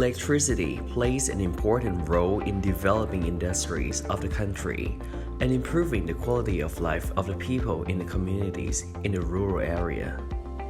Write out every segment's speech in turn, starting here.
Electricity plays an important role in developing industries of the country and improving the quality of life of the people in the communities in the rural area.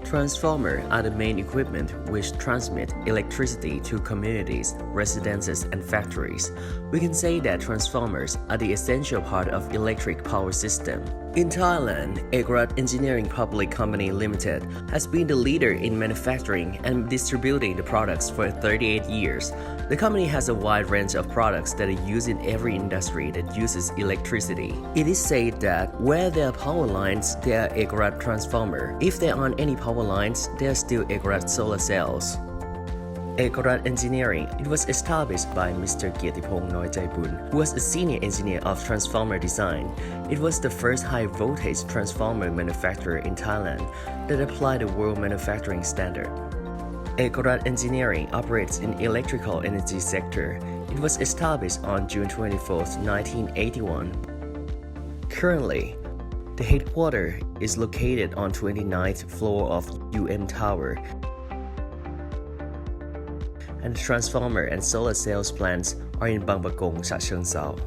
Transformers are the main equipment which transmit electricity to communities, residences, and factories. We can say that transformers are the essential part of electric power system. In Thailand, Ekarat Engineering Public Company Limited has been the leader in manufacturing and distributing the products for 38 years. The company has a wide range of products that are used in every industry that uses electricity. It is said that where there are power lines, there are Ekarat transformers. If there aren't any power lines, there are still Ekarat solar cells. Ekarat Engineering, it was established by Mr. Kietipong Noijabun, who was a senior engineer of transformer design. It was the first high-voltage transformer manufacturer in Thailand that applied the world manufacturing standard. Ekarat Engineering operates in electrical energy sector. It was established on June 24, 1981. Currently, the headquarters is located on 29th floor of UN Tower, and the transformer and solar cells plants are in Bang Bakong, Chachoengsao.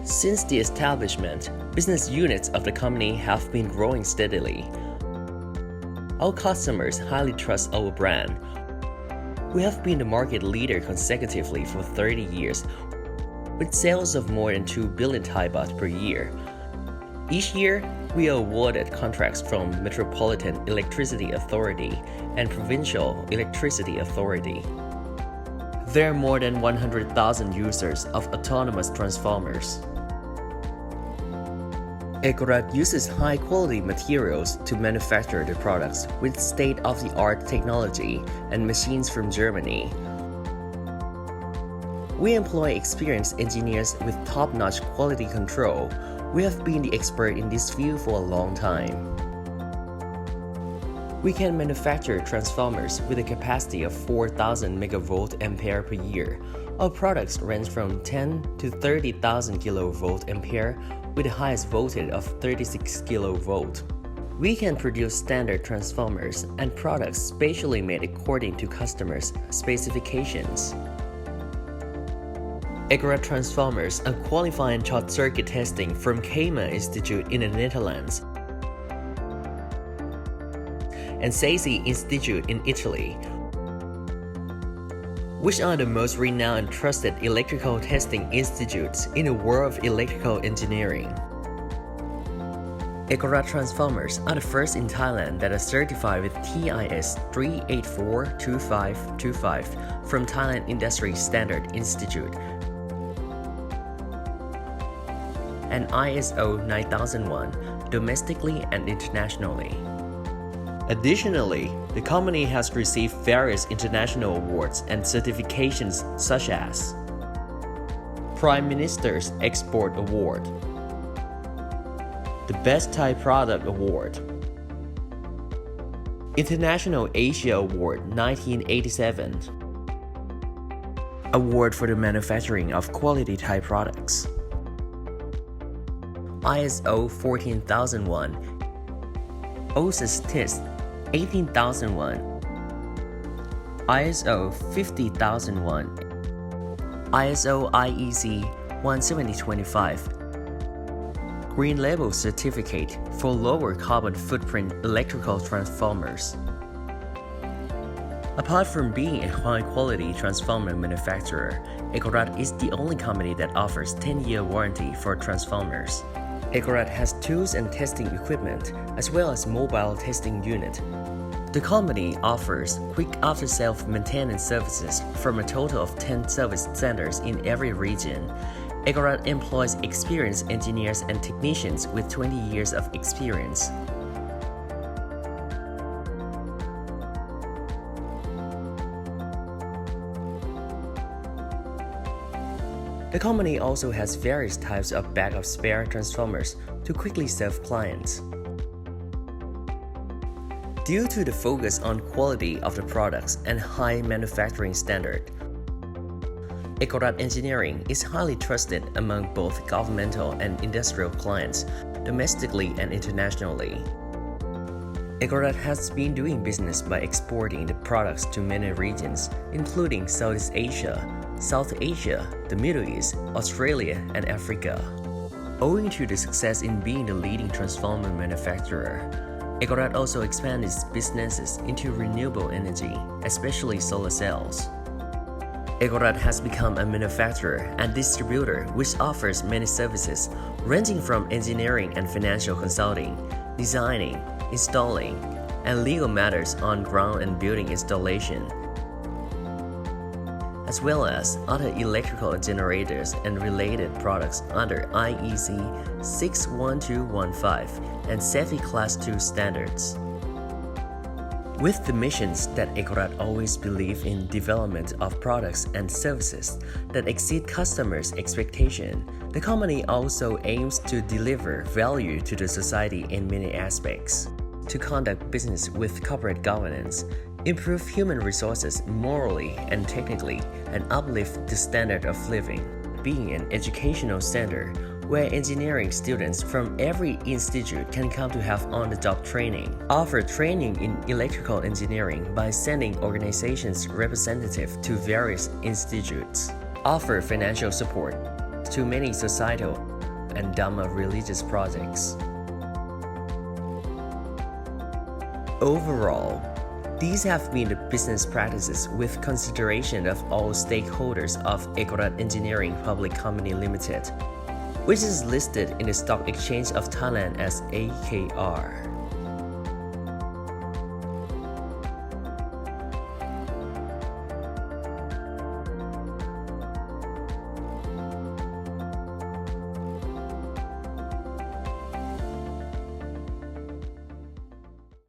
Since the establishment, business units of the company have been growing steadily. Our customers highly trust our brand. We have been the market leader consecutively for 30 years, with sales of more than 2 billion Thai baht per year. Each year, we are awarded contracts from Metropolitan Electricity Authority and Provincial Electricity Authority. There are more than 100,000 users of autonomous transformers. Ekarat uses high-quality materials to manufacture the products with state-of-the-art technology and machines from Germany. We employ experienced engineers with top-notch quality control. We have been the expert in this field for a long time. We can manufacture transformers with a capacity of 4,000 megavolt ampere per year. Our products range from 10 to 30,000 kilovolt ampere with the highest voltage of 36 kilovolt. We can produce standard transformers and products specially made according to customers' specifications. Ekarat transformers are qualifying short-circuit testing from KEMA Institute in the Netherlands and SAISI Institute in Italy, which are the most renowned and trusted electrical testing institutes in the world of electrical engineering. Ekarat transformers are the first in Thailand that are certified with TIS 3842525 from Thailand Industry Standard Institute and ISO 9001 domestically and internationally. Additionally, the company has received various international awards and certifications such as Prime Minister's Export Award, the Best Thai Product Award, International Asia Award 1987, Award for the Manufacturing of Quality Thai Products, ISO 14001, OSIS TIS 18001, ISO 50001, ISO IEC 17025, Green Label Certificate for lower carbon footprint electrical transformers. Apart from being a high-quality transformer manufacturer, Ekarat is the only company that offers 10-year warranty for transformers. Ekarat has tools and testing equipment, as well as mobile testing unit. The company offers quick after-sales maintenance services from a total of 10 service centers in every region. Ekarat employs experienced engineers and technicians with 20 years of experience. The company also has various types of backup spare transformers to quickly serve clients. Due to the focus on quality of the products and high manufacturing standard, Ekarat Engineering is highly trusted among both governmental and industrial clients, domestically and internationally. Ekarat has been doing business by exporting the products to many regions, including Southeast Asia, South Asia, the Middle East, Australia, and Africa. Owing to the success in being the leading transformer manufacturer, Ekarat also expanded its businesses into renewable energy, especially solar cells. Ekarat has become a manufacturer and distributor which offers many services ranging from engineering and financial consulting, designing, installing, and legal matters on ground and building installation, as well as other electrical generators and related products under IEC 61215 and SEFI Class 2 standards. With the missions that Ekarat always believe in development of products and services that exceed customers' expectation, the company also aims to deliver value to the society in many aspects, to conduct business with corporate governance, improve human resources morally and technically, and uplift the standard of living, being an educational center where engineering students from every institute can come to have on-the-job training, offer training in electrical engineering by sending organizations' representatives to various institutes, offer financial support to many societal and Dhamma religious projects. Overall, these have been the business practices with consideration of all stakeholders of Ekarat Engineering Public Company Limited, which is listed in the Stock Exchange of Thailand as AKR.